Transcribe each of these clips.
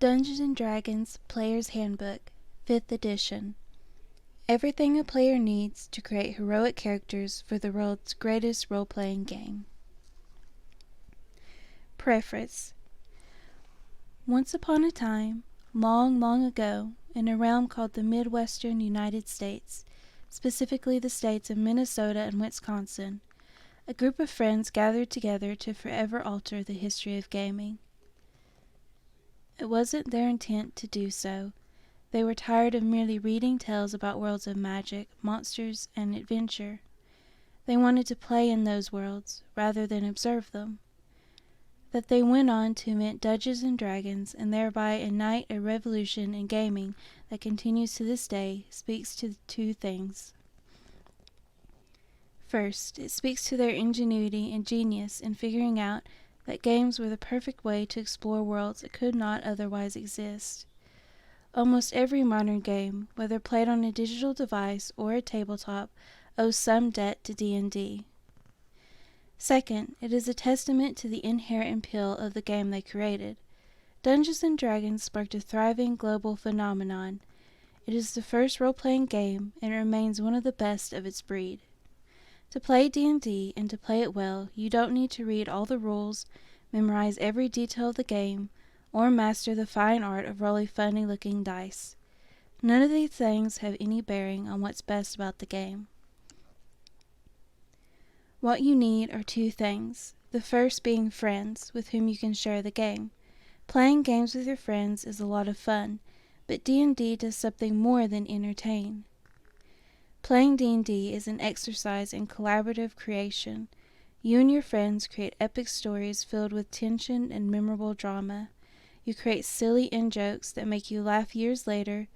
Dungeons & Dragons Players Handbook, 5th edition. Everything a player needs to create heroic characters for the world's greatest role-playing game. Preface. Once upon a time, long, long ago, in a realm called the Midwestern United States, specifically the states of Minnesota and Wisconsin, a group of friends gathered together to forever alter the history of gaming. It wasn't their intent to do so. They were tired of merely reading tales about worlds of magic, monsters, and adventure. They wanted to play in those worlds, rather than observe them. That they went on to invent Dungeons and Dragons and thereby ignite a revolution in gaming that continues to this day speaks to two things. First, it speaks to their ingenuity and genius in figuring out that games were the perfect way to explore worlds that could not otherwise exist. Almost every modern game, whether played on a digital device or a tabletop, owes some debt to D&D. Second, it is a testament to the inherent appeal of the game they created. Dungeons & Dragons sparked a thriving global phenomenon. It is the first role-playing game and it remains one of the best of its breed. To play D&D and to play it well, you don't need to read all the rules, memorize every detail of the game, or master the fine art of rolling funny-looking dice. None of these things have any bearing on what's best about the game. What you need are two things, the first being friends with whom you can share the game. Playing games with your friends is a lot of fun, but D&D does something more than entertain. Playing D&D is an exercise in collaborative creation. You and your friends create epic stories filled with tension and memorable drama. You create silly in-jokes that make you laugh years later.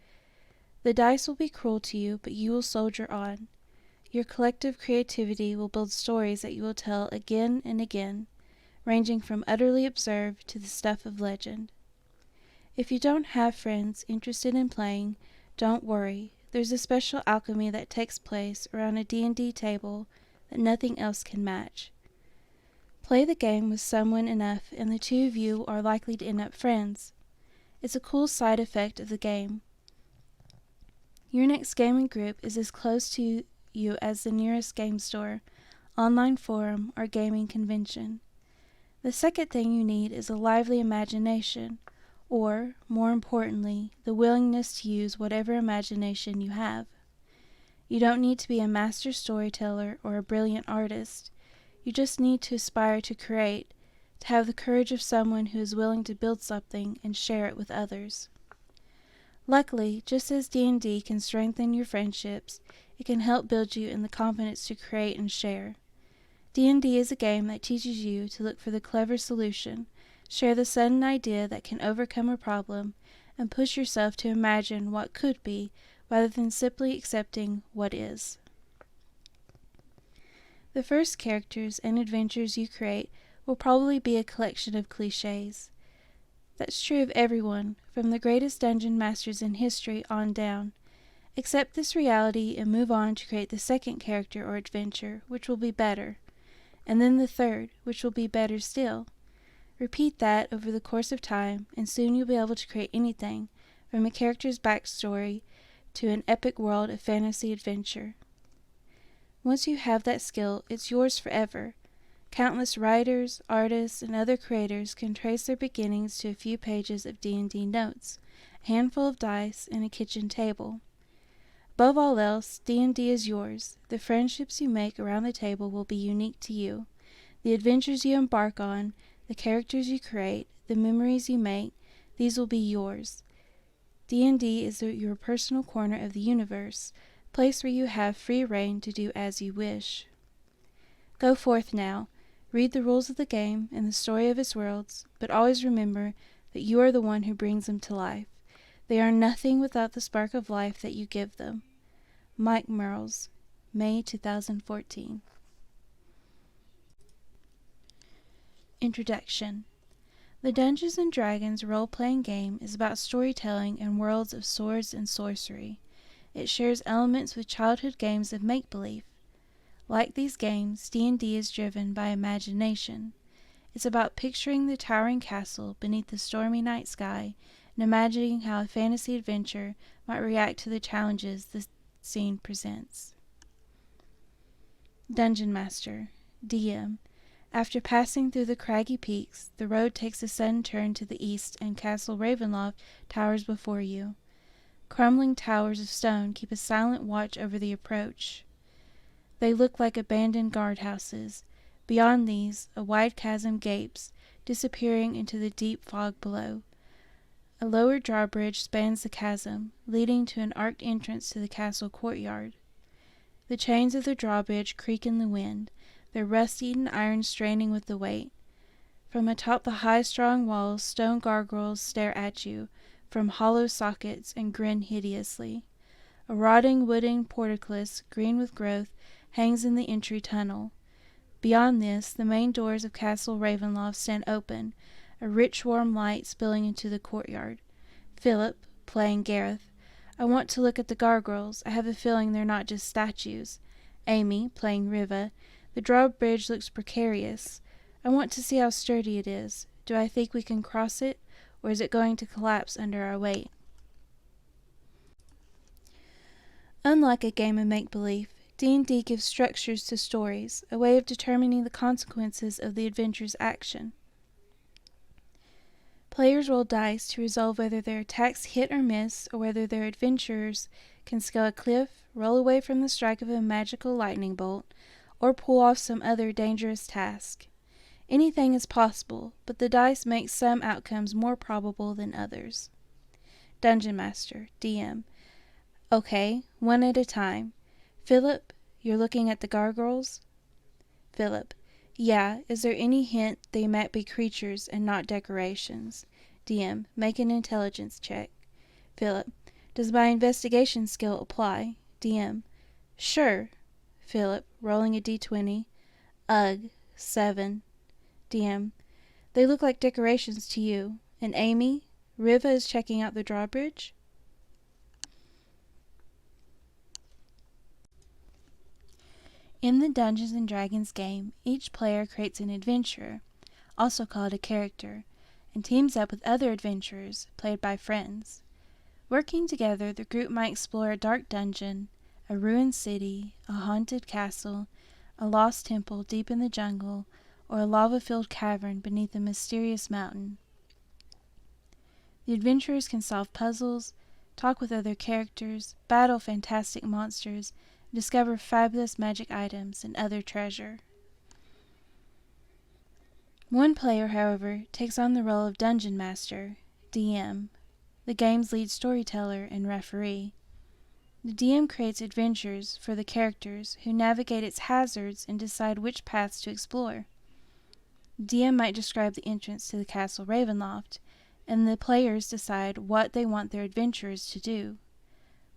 The dice will be cruel to you, but you will soldier on. Your collective creativity will build stories that you will tell again and again, ranging from utterly absurd to the stuff of legend. If you don't have friends interested in playing, don't worry. There's a special alchemy that takes place around a D&D table that nothing else can match. Play the game with someone enough and the two of you are likely to end up friends. It's a cool side effect of the game. Your next gaming group is as close to you as the nearest game store, online forum, or gaming convention. The second thing you need is a lively imagination, or, more importantly, the willingness to use whatever imagination you have. You don't need to be a master storyteller or a brilliant artist. You just need to aspire to create, to have the courage of someone who is willing to build something and share it with others. Luckily, just as D&D can strengthen your friendships, it can help build you in the confidence to create and share. D&D is a game that teaches you to look for the clever solution, share the sudden idea that can overcome a problem, and push yourself to imagine what could be rather than simply accepting what is. The first characters and adventures you create will probably be a collection of cliches. That's true of everyone, from the greatest dungeon masters in history on down. Accept this reality and move on to create the second character or adventure, which will be better, and then the third, which will be better still. Repeat that over the course of time, and soon you'll be able to create anything, from a character's backstory to an epic world of fantasy adventure. Once you have that skill, it's yours forever. Countless writers, artists, and other creators can trace their beginnings to a few pages of D&D notes, a handful of dice, and a kitchen table. Above all else, D&D is yours. The friendships you make around the table will be unique to you. The adventures you embark on, the characters you create, the memories you make, these will be yours. D&D is your personal corner of the universe, a place where you have free rein to do as you wish. Go forth now. Read the rules of the game and the story of its worlds, but always remember that you are the one who brings them to life. They are nothing without the spark of life that you give them. Mike Merles, May 2014. Introduction. The Dungeons & Dragons role-playing game is about storytelling in worlds of swords and sorcery. It shares elements with childhood games of make-believe. Like these games, D&D is driven by imagination. It's about picturing the towering castle beneath the stormy night sky and imagining how a fantasy adventure might react to the challenges the scene presents. Dungeon Master, DM. After passing through the craggy peaks, the road takes a sudden turn to the east and Castle Ravenloft towers before you. Crumbling towers of stone keep a silent watch over the approach. They look like abandoned guardhouses. Beyond these, a wide chasm gapes, disappearing into the deep fog below. A lower drawbridge spans the chasm, leading to an arched entrance to the castle courtyard. The chains of the drawbridge creak in the wind, their rust-eaten iron straining with the weight. From atop the high, strong walls, stone gargoyles stare at you from hollow sockets and grin hideously. A rotting wooden portcullis, green with growth, hangs in the entry tunnel. Beyond this, the main doors of Castle Ravenloft stand open, a rich warm light spilling into the courtyard. Philip, playing Gareth. I want to look at the gargoyles. I have a feeling they're not just statues. Amy, playing Riva. The drawbridge looks precarious. I want to see how sturdy it is. Do I think we can cross it, or is it going to collapse under our weight? Unlike a game of make-believe, D&D gives structures to stories, a way of determining the consequences of the adventure's action. Players roll dice to resolve whether their attacks hit or miss, or whether their adventurers can scale a cliff, roll away from the strike of a magical lightning bolt, or pull off some other dangerous task. Anything is possible, but the dice make some outcomes more probable than others. Dungeon Master, DM. Okay, one at a time. Philip, you're looking at the gargoyles? Philip. Yeah, is there any hint they might be creatures and not decorations? DM. Make an intelligence check. Philip. Does my investigation skill apply? DM. Sure. Philip, rolling a d20. Ugh, 7. DM. They look like decorations to you. And Amy? Riva is checking out the drawbridge? In the Dungeons & Dragons game, each player creates an adventurer, also called a character, and teams up with other adventurers, played by friends. Working together, the group might explore a dark dungeon, a ruined city, a haunted castle, a lost temple deep in the jungle, or a lava-filled cavern beneath a mysterious mountain. The adventurers can solve puzzles, talk with other characters, battle fantastic monsters, discover fabulous magic items and other treasure. One player, however, takes on the role of Dungeon Master, DM, the game's lead storyteller and referee. The DM creates adventures for the characters who navigate its hazards and decide which paths to explore. The DM might describe the entrance to the Castle Ravenloft, and the players decide what they want their adventurers to do.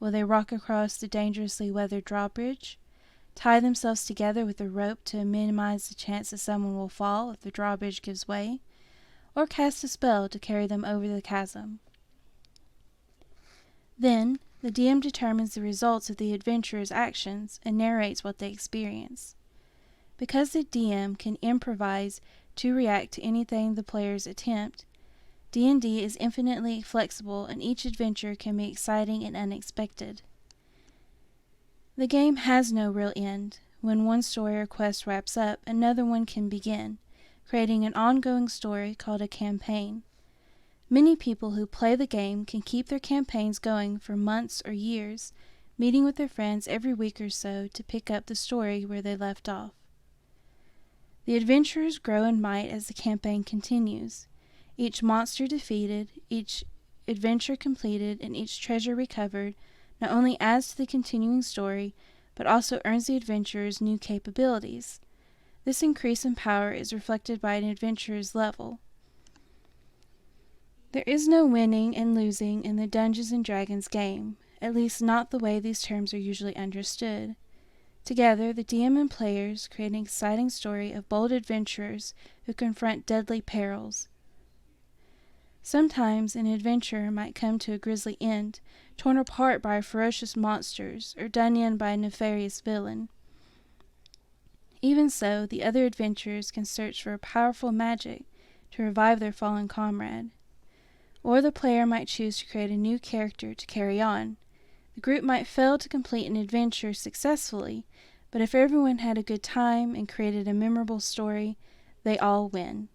Will they walk across the dangerously weathered drawbridge, tie themselves together with a rope to minimize the chance that someone will fall if the drawbridge gives way, or cast a spell to carry them over the chasm? Then, the DM determines the results of the adventurer's actions and narrates what they experience. Because the DM can improvise to react to anything the players attempt, D&D is infinitely flexible and each adventure can be exciting and unexpected. The game has no real end. When one story or quest wraps up, another one can begin, creating an ongoing story called a campaign. Many people who play the game can keep their campaigns going for months or years, meeting with their friends every week or so to pick up the story where they left off. The adventurers grow in might as the campaign continues. Each monster defeated, each adventure completed, and each treasure recovered not only adds to the continuing story, but also earns the adventurers new capabilities. This increase in power is reflected by an adventurer's level. There is no winning and losing in the Dungeons & Dragons game, at least not the way these terms are usually understood. Together, the DM and players create an exciting story of bold adventurers who confront deadly perils. Sometimes an adventurer might come to a grisly end, torn apart by ferocious monsters, or done in by a nefarious villain. Even so, the other adventurers can search for powerful magic to revive their fallen comrade. Or the player might choose to create a new character to carry on. The group might fail to complete an adventure successfully, but if everyone had a good time and created a memorable story, they all win.